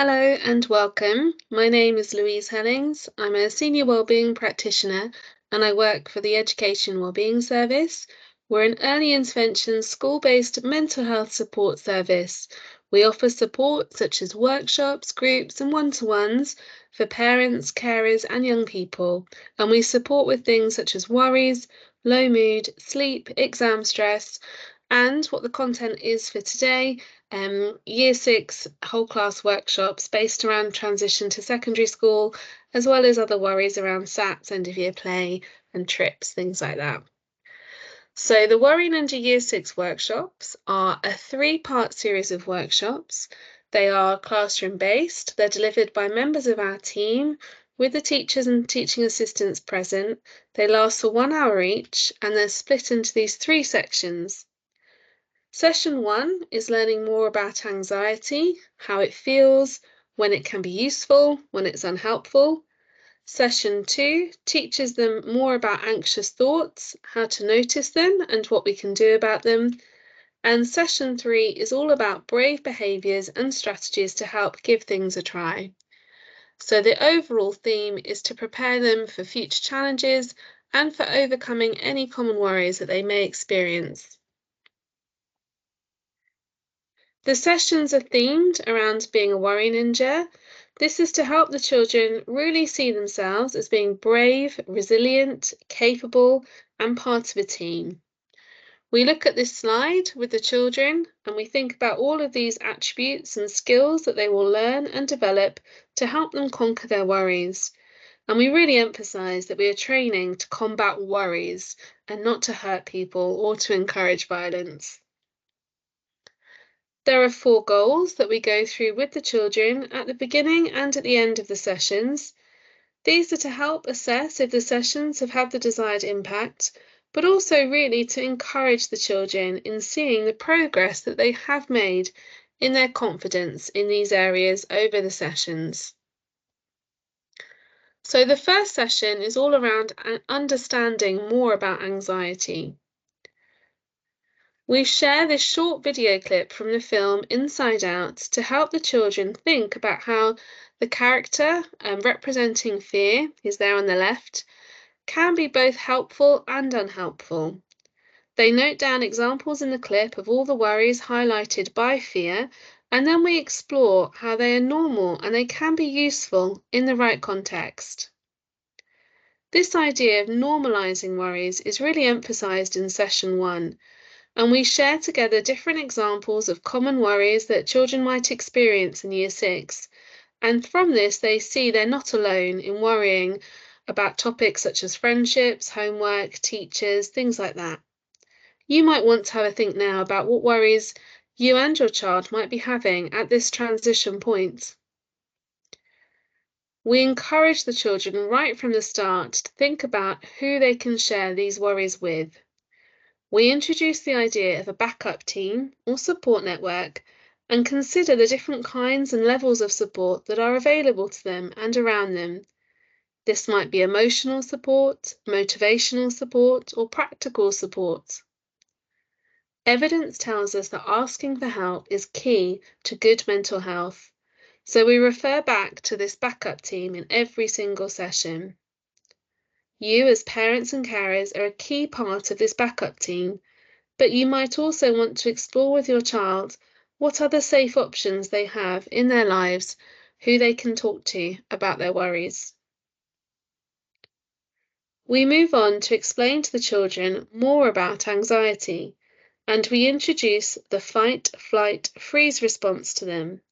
Hello and welcome. My name is Louise Hellings. I'm a senior wellbeing practitioner and I work for the Education Wellbeing Service. We're an early intervention school-based mental health support service. We offer support such as workshops, groups and one-to-ones for parents, carers and young people. And we support with things such as worries, low mood, sleep, exam stress, and what the content is for today. Year 6 whole class workshops based around transition to secondary school, as well as other worries around SATs, end of year play and trips, things like that. So the Worrying Under Year 6 workshops are a 3-part series of workshops. They are classroom based, they're delivered by members of our team with the teachers and teaching assistants present. They last for 1 hour each and they're split into these 3 sections. Session 1 is learning more about anxiety, how it feels, when it can be useful, when it's unhelpful. Session 2 teaches them more about anxious thoughts, how to notice them and what we can do about them. And Session 3 is all about brave behaviours and strategies to help give things a try. So the overall theme is to prepare them for future challenges and for overcoming any common worries that they may experience. The sessions are themed around being a worry ninja. This is to help the children really see themselves as being brave, resilient, capable, and part of a team. We look at this slide with the children and we think about all of these attributes and skills that they will learn and develop to help them conquer their worries. And we really emphasise that we are training to combat worries and not to hurt people or to encourage violence. There are 4 goals that we go through with the children at the beginning and at the end of the sessions. These are to help assess if the sessions have had the desired impact, but also really to encourage the children in seeing the progress that they have made in their confidence in these areas over the sessions. So the first session is all around understanding more about anxiety. We share this short video clip from the film Inside Out to help the children think about how the character representing fear, he's there on the left, can be both helpful and unhelpful. They note down examples in the clip of all the worries highlighted by fear, and then we explore how they are normal and they can be useful in the right context. This idea of normalising worries is really emphasised in session 1. And we share together different examples of common worries that children might experience in Year 6. And from this, they see they're not alone in worrying about topics such as friendships, homework, teachers, things like that. You might want to have a think now about what worries you and your child might be having at this transition point. We encourage the children right from the start to think about who they can share these worries with. We introduce the idea of a backup team or support network and consider the different kinds and levels of support that are available to them and around them. This might be emotional support, motivational support, or practical support. Evidence tells us that asking for help is key to good mental health, so we refer back to this backup team in every single session. You, as parents and carers, are a key part of this backup team. But you might also want to explore with your child what other safe options they have in their lives, who they can talk to about their worries. We move on to explain to the children more about anxiety, and we introduce the fight, flight, freeze response to them.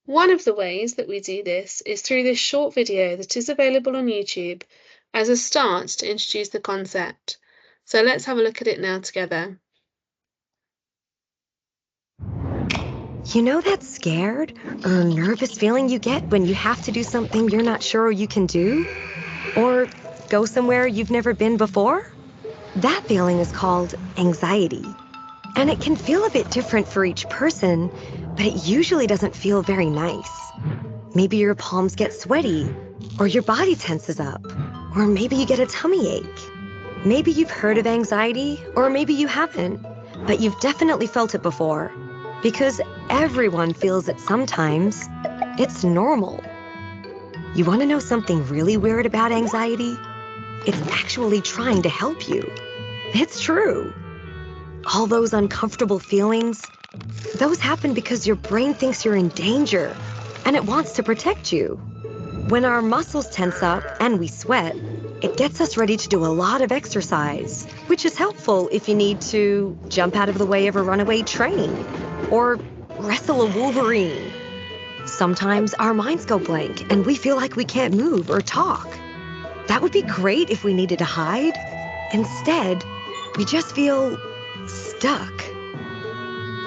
One of the ways that we do this is through this short video that is available on YouTube as a start to introduce the concept. So let's have a look at it now together. You know that scared or nervous feeling you get when you have to do something you're not sure you can do? Or go somewhere you've never been before? That feeling is called anxiety. And it can feel a bit different for each person, but it usually doesn't feel very nice. Maybe your palms get sweaty, or your body tenses up, or maybe you get a tummy ache. Maybe you've heard of anxiety, or maybe you haven't, but you've definitely felt it before. Because everyone feels it sometimes. It's normal. You want to know something really weird about anxiety? It's actually trying to help you. It's true. All those uncomfortable feelings, those happen because your brain thinks you're in danger, and it wants to protect you. When our muscles tense up and we sweat, it gets us ready to do a lot of exercise, which is helpful if you need to jump out of the way of a runaway train or wrestle a wolverine. Sometimes our minds go blank and we feel like we can't move or talk. That would be great if we needed to hide. Instead, we just feel stuck.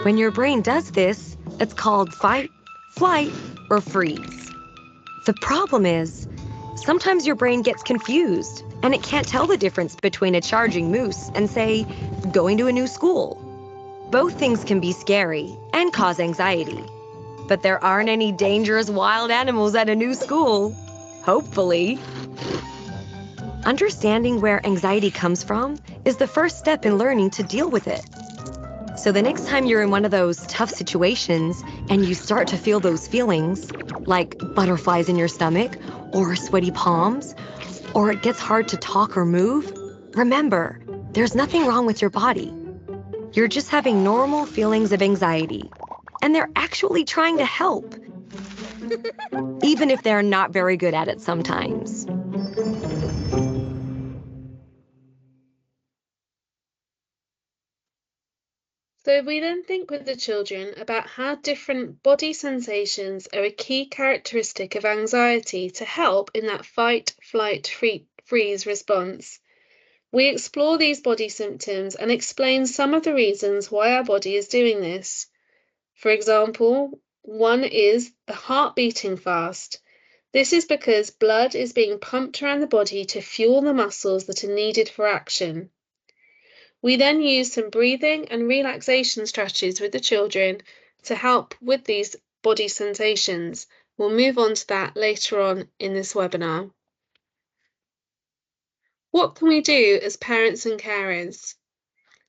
When your brain does this, it's called fight, flight, or freeze. The problem is, sometimes your brain gets confused and it can't tell the difference between a charging moose and, say, going to a new school. Both things can be scary and cause anxiety. But there aren't any dangerous wild animals at a new school. Hopefully. Understanding where anxiety comes from is the first step in learning to deal with it. So the next time you're in one of those tough situations and you start to feel those feelings, like butterflies in your stomach or sweaty palms, or it gets hard to talk or move, remember, there's nothing wrong with your body. You're just having normal feelings of anxiety, and they're actually trying to help, even if they're not very good at it sometimes. So we then think with the children about how different body sensations are a key characteristic of anxiety to help in that fight, flight, freeze response. We explore these body symptoms and explain some of the reasons why our body is doing this. For example, one is the heart beating fast. This is because blood is being pumped around the body to fuel the muscles that are needed for action. We then use some breathing and relaxation strategies with the children to help with these body sensations. We'll move on to that later on in this webinar. What can we do as parents and carers?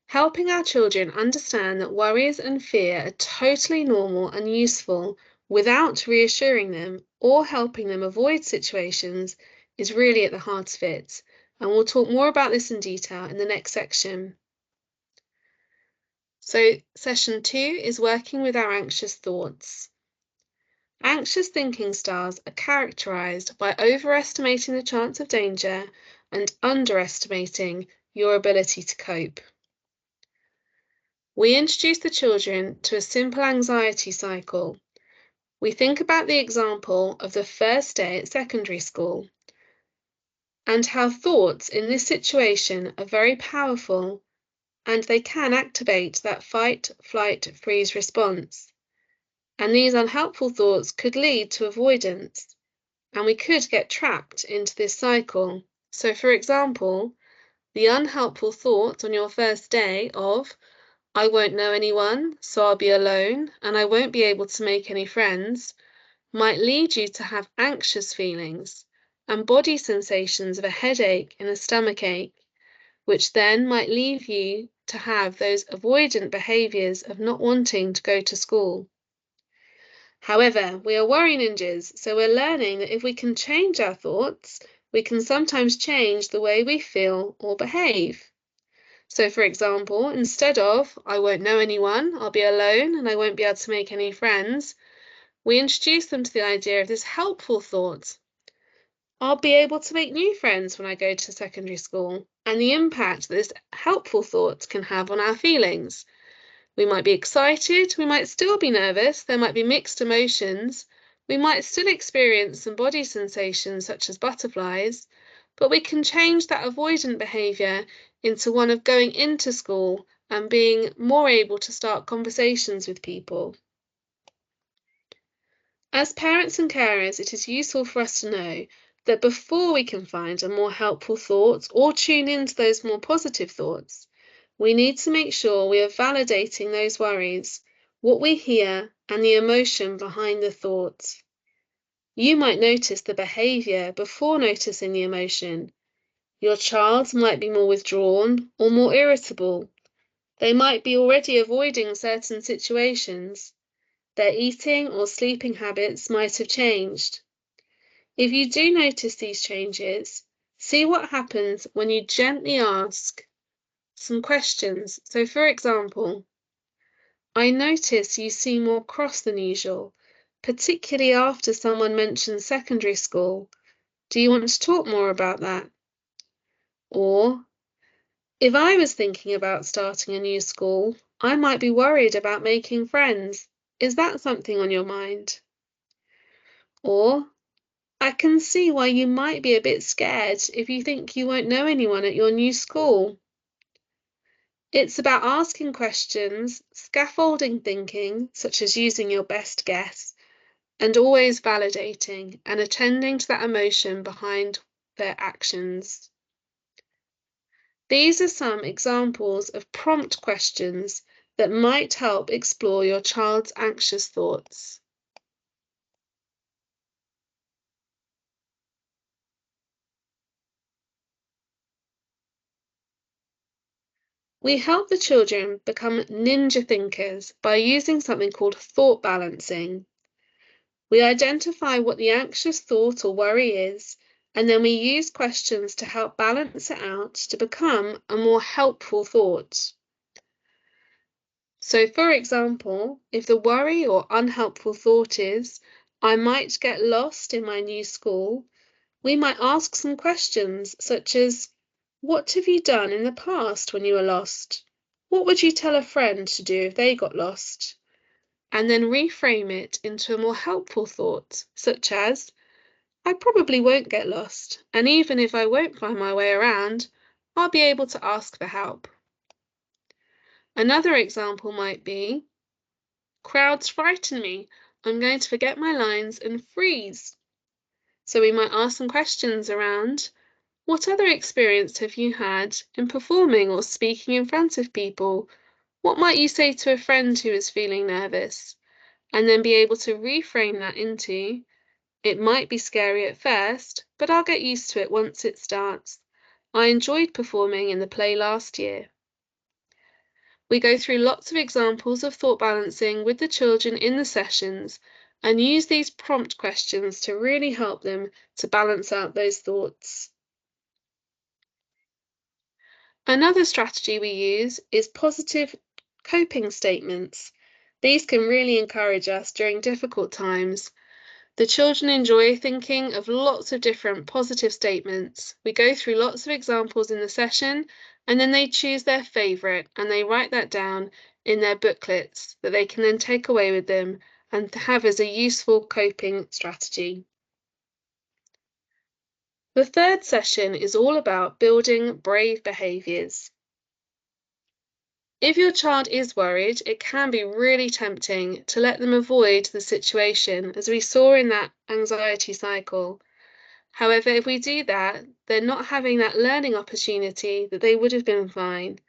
Helping our children understand that worries and fear are totally normal and useful without reassuring them or helping them avoid situations is really at the heart of it. And we'll talk more about this in detail in the next section. So, session 2 is working with our anxious thoughts. Anxious thinking styles are characterized by overestimating the chance of danger and underestimating your ability to cope. We introduce the children to a simple anxiety cycle. We think about the example of the first day at secondary school and how thoughts in this situation are very powerful and they can activate that fight, flight, freeze response. And these unhelpful thoughts could lead to avoidance, and we could get trapped into this cycle. So, for example, the unhelpful thought on your first day of, I won't know anyone, so I'll be alone, and I won't be able to make any friends, might lead you to have anxious feelings and body sensations of a headache and a stomach ache, which then might leave you to have those avoidant behaviours of not wanting to go to school. However, we are worry ninjas, so we're learning that if we can change our thoughts, we can sometimes change the way we feel or behave. So, for example, instead of, I won't know anyone, I'll be alone and I won't be able to make any friends, we introduce them to the idea of this helpful thought. I'll be able to make new friends when I go to secondary school, and the impact that this helpful thought can have on our feelings. We might be excited, we might still be nervous, there might be mixed emotions, we might still experience some body sensations such as butterflies, but we can change that avoidant behaviour into one of going into school and being more able to start conversations with people. As parents and carers, it is useful for us to know that before we can find a more helpful thought or tune into those more positive thoughts, we need to make sure we are validating those worries, what we hear, and the emotion behind the thoughts. You might notice the behaviour before noticing the emotion. Your child might be more withdrawn or more irritable. They might be already avoiding certain situations. their eating or sleeping habits might have changed. If you do notice these changes, see what happens when you gently ask some questions. So, for example, I notice you seem more cross than usual, particularly after someone mentioned secondary school. Do you want to talk more about that? Or, if I was thinking about starting a new school, I might be worried about making friends. Is that something on your mind? Or, I can see why you might be a bit scared if you think you won't know anyone at your new school. It's about asking questions, scaffolding thinking, such as using your best guess, and always validating and attending to that emotion behind their actions. These are some examples of prompt questions that might help explore your child's anxious thoughts. We help the children become ninja thinkers by using something called thought balancing. We identify what the anxious thought or worry is, and then we use questions to help balance it out to become a more helpful thought. So, for example, if the worry or unhelpful thought is, I might get lost in my new school, we might ask some questions such as, what have you done in the past when you were lost? What would you tell a friend to do if they got lost? And then reframe it into a more helpful thought, such as, I probably won't get lost, and even if I won't find my way around, I'll be able to ask for help. Another example might be, crowds frighten me. I'm going to forget my lines and freeze. So we might ask some questions around, what other experience have you had in performing or speaking in front of people? What might you say to a friend who is feeling nervous? And then be able to reframe that into, it might be scary at first, but I'll get used to it once it starts. I enjoyed performing in the play last year. We go through lots of examples of thought balancing with the children in the sessions and use these prompt questions to really help them to balance out those thoughts. Another strategy we use is positive coping statements. These can really encourage us during difficult times. The children enjoy thinking of lots of different positive statements. We go through lots of examples in the session, and then they choose their favourite and they write that down in their booklets that they can then take away with them and have as a useful coping strategy. The third session is all about building brave behaviours. If your child is worried, it can be really tempting to let them avoid the situation, as we saw in that anxiety cycle. However, if we do that, they're not having that learning opportunity that they would have been fine.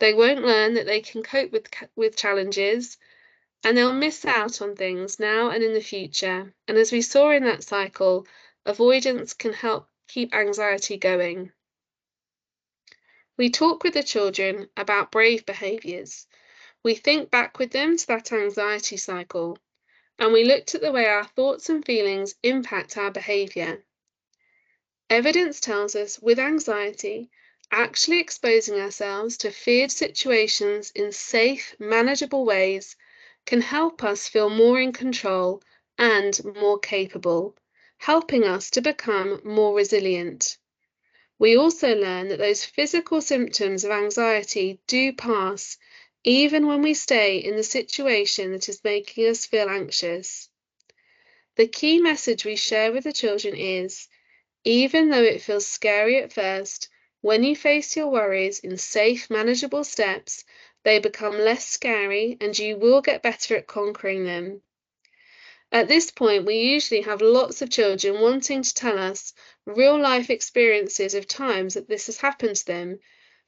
They won't learn that they can cope with challenges, and they'll miss out on things now and in the future. And as we saw in that cycle, avoidance can help keep anxiety going. We talk with the children about brave behaviours. We think back with them to that anxiety cycle, and we looked at the way our thoughts and feelings impact our behaviour. Evidence tells us with anxiety, actually exposing ourselves to feared situations in safe, manageable ways can help us feel more in control and more capable, helping us to become more resilient. We also learn that those physical symptoms of anxiety do pass, even when we stay in the situation that is making us feel anxious. The key message we share with the children is, even though it feels scary at first, when you face your worries in safe, manageable steps, they become less scary and you will get better at conquering them. At this point, we usually have lots of children wanting to tell us real life experiences of times that this has happened to them.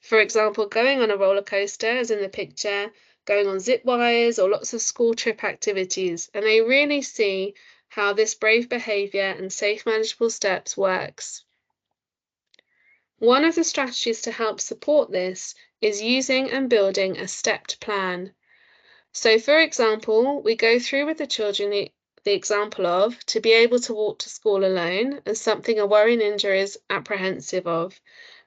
For example, going on a roller coaster, as in the picture, going on zip wires, or lots of school trip activities, and they really see how this brave behaviour and safe manageable steps works. One of the strategies to help support this is using and building a stepped plan. So, for example, we go through with the children the example of to be able to walk to school alone as something a worry ninja is apprehensive of.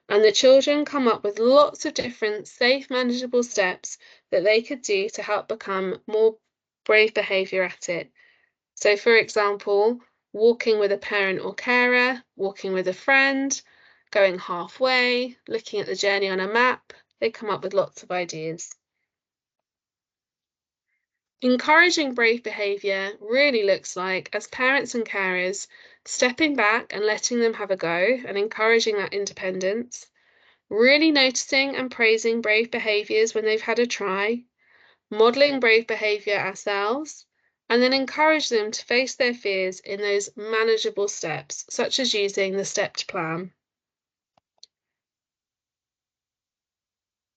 And the children come up with lots of different safe, manageable steps that they could do to help become more brave behaviour at it. So, for example, walking with a parent or carer, walking with a friend, going halfway, looking at the journey on a map, they come up with lots of ideas. Encouraging brave behaviour really looks like, as parents and carers, stepping back and letting them have a go and encouraging that independence, really noticing and praising brave behaviours when they've had a try, modelling brave behaviour ourselves, and then encourage them to face their fears in those manageable steps, such as using the stepped plan.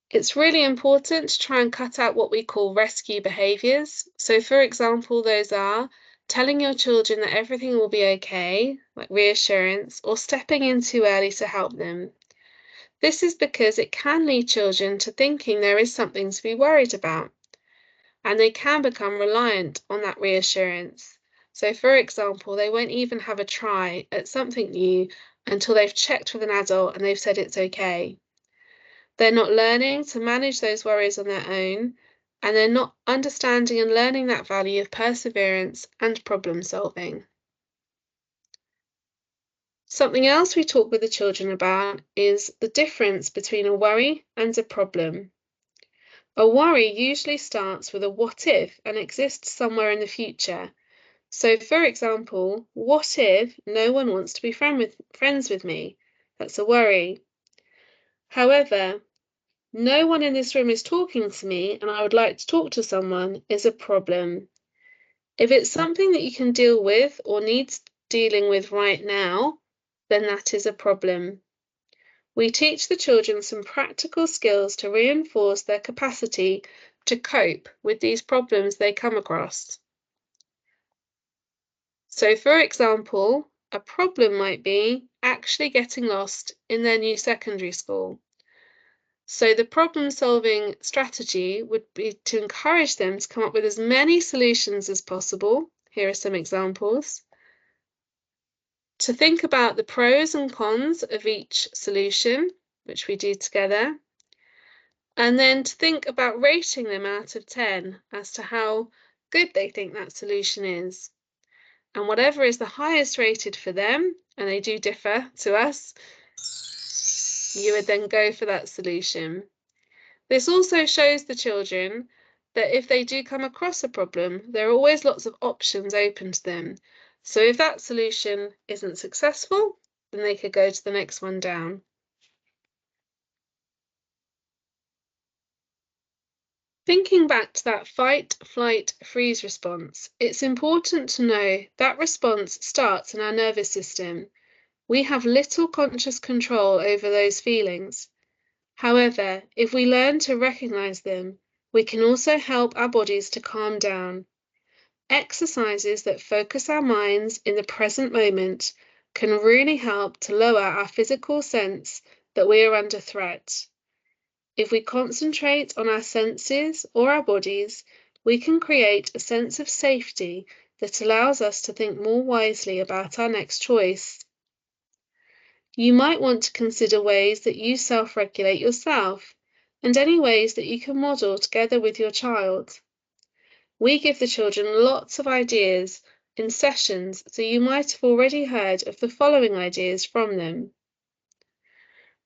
It's really important to try and cut out what we call rescue behaviours. So, for example, those are telling your children that everything will be okay, like reassurance, or stepping in too early to help them. This is because it can lead children to thinking there is something to be worried about, and they can become reliant on that reassurance. So, for example, they won't even have a try at something new until they've checked with an adult and they've said it's okay. They're not learning to manage those worries on their own, and they're not understanding and learning that value of perseverance and problem solving. Something else we talk with the children about is the difference between a worry and a problem. A worry usually starts with a what if and exists somewhere in the future. So, for example, what if no one wants to be friends with me? That's a worry. However, no one in this room is talking to me and I would like to talk to someone is a problem. If it's something that you can deal with or needs dealing with right now, then that is a problem. We teach the children some practical skills to reinforce their capacity to cope with these problems they come across. So, for example, a problem might be actually getting lost in their new secondary school. So, the problem solving strategy would be to encourage them to come up with as many solutions as possible. Here are some examples. To think about the pros and cons of each solution, which we do together, and then to think about rating them out of 10 as to how good they think that solution is. And whatever is the highest rated for them, and they do differ to us, you would then go for that solution. This also shows the children that if they do come across a problem, there are always lots of options open to them. So if that solution isn't successful, then they could go to the next one down. Thinking back to that fight, flight, freeze response, it's important to know that response starts in our nervous system. We have little conscious control over those feelings. However, if we learn to recognize them, we can also help our bodies to calm down. Exercises that focus our minds in the present moment can really help to lower our physical sense that we are under threat. If we concentrate on our senses or our bodies, we can create a sense of safety that allows us to think more wisely about our next choice. You might want to consider ways that you self-regulate yourself and any ways that you can model together with your child. We give the children lots of ideas in sessions, so you might have already heard of the following ideas from them.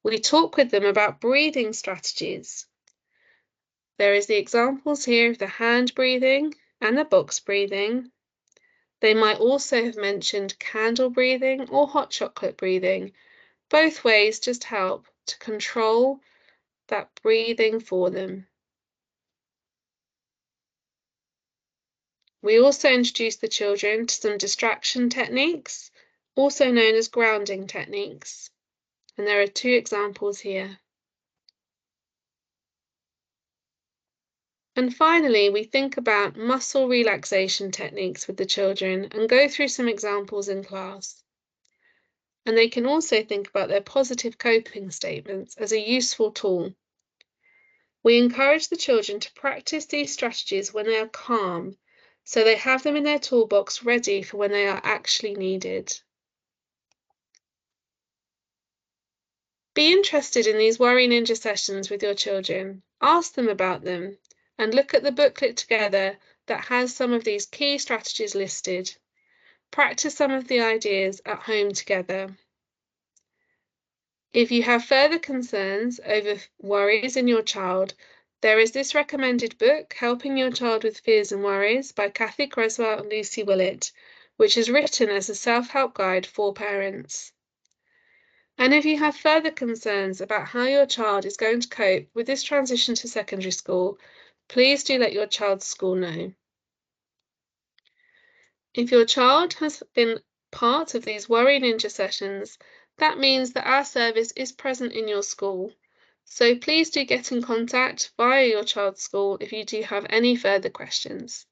We talk with them about breathing strategies. There is the examples here of the hand breathing and the box breathing. They might also have mentioned candle breathing or hot chocolate breathing. Both ways just help to control that breathing for them. We also introduce the children to some distraction techniques, also known as grounding techniques. And there are two examples here. And finally, we think about muscle relaxation techniques with the children and go through some examples in class. And they can also think about their positive coping statements as a useful tool. We encourage the children to practice these strategies when they are calm, so they have them in their toolbox ready for when they are actually needed. Be interested in these Worry Ninja sessions with your children. Ask them about them and look at the booklet together that has some of these key strategies listed. Practice some of the ideas at home together. If you have further concerns over worries in your child, there is this recommended book, Helping Your Child with Fears and Worries by Kathy Creswell and Lucy Willett, which is written as a self-help guide for parents. And if you have further concerns about how your child is going to cope with this transition to secondary school, please do let your child's school know. If your child has been part of these Worry Ninja sessions, that means that our service is present in your school. So please do get in contact via your child's school if you do have any further questions.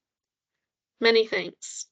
Many thanks.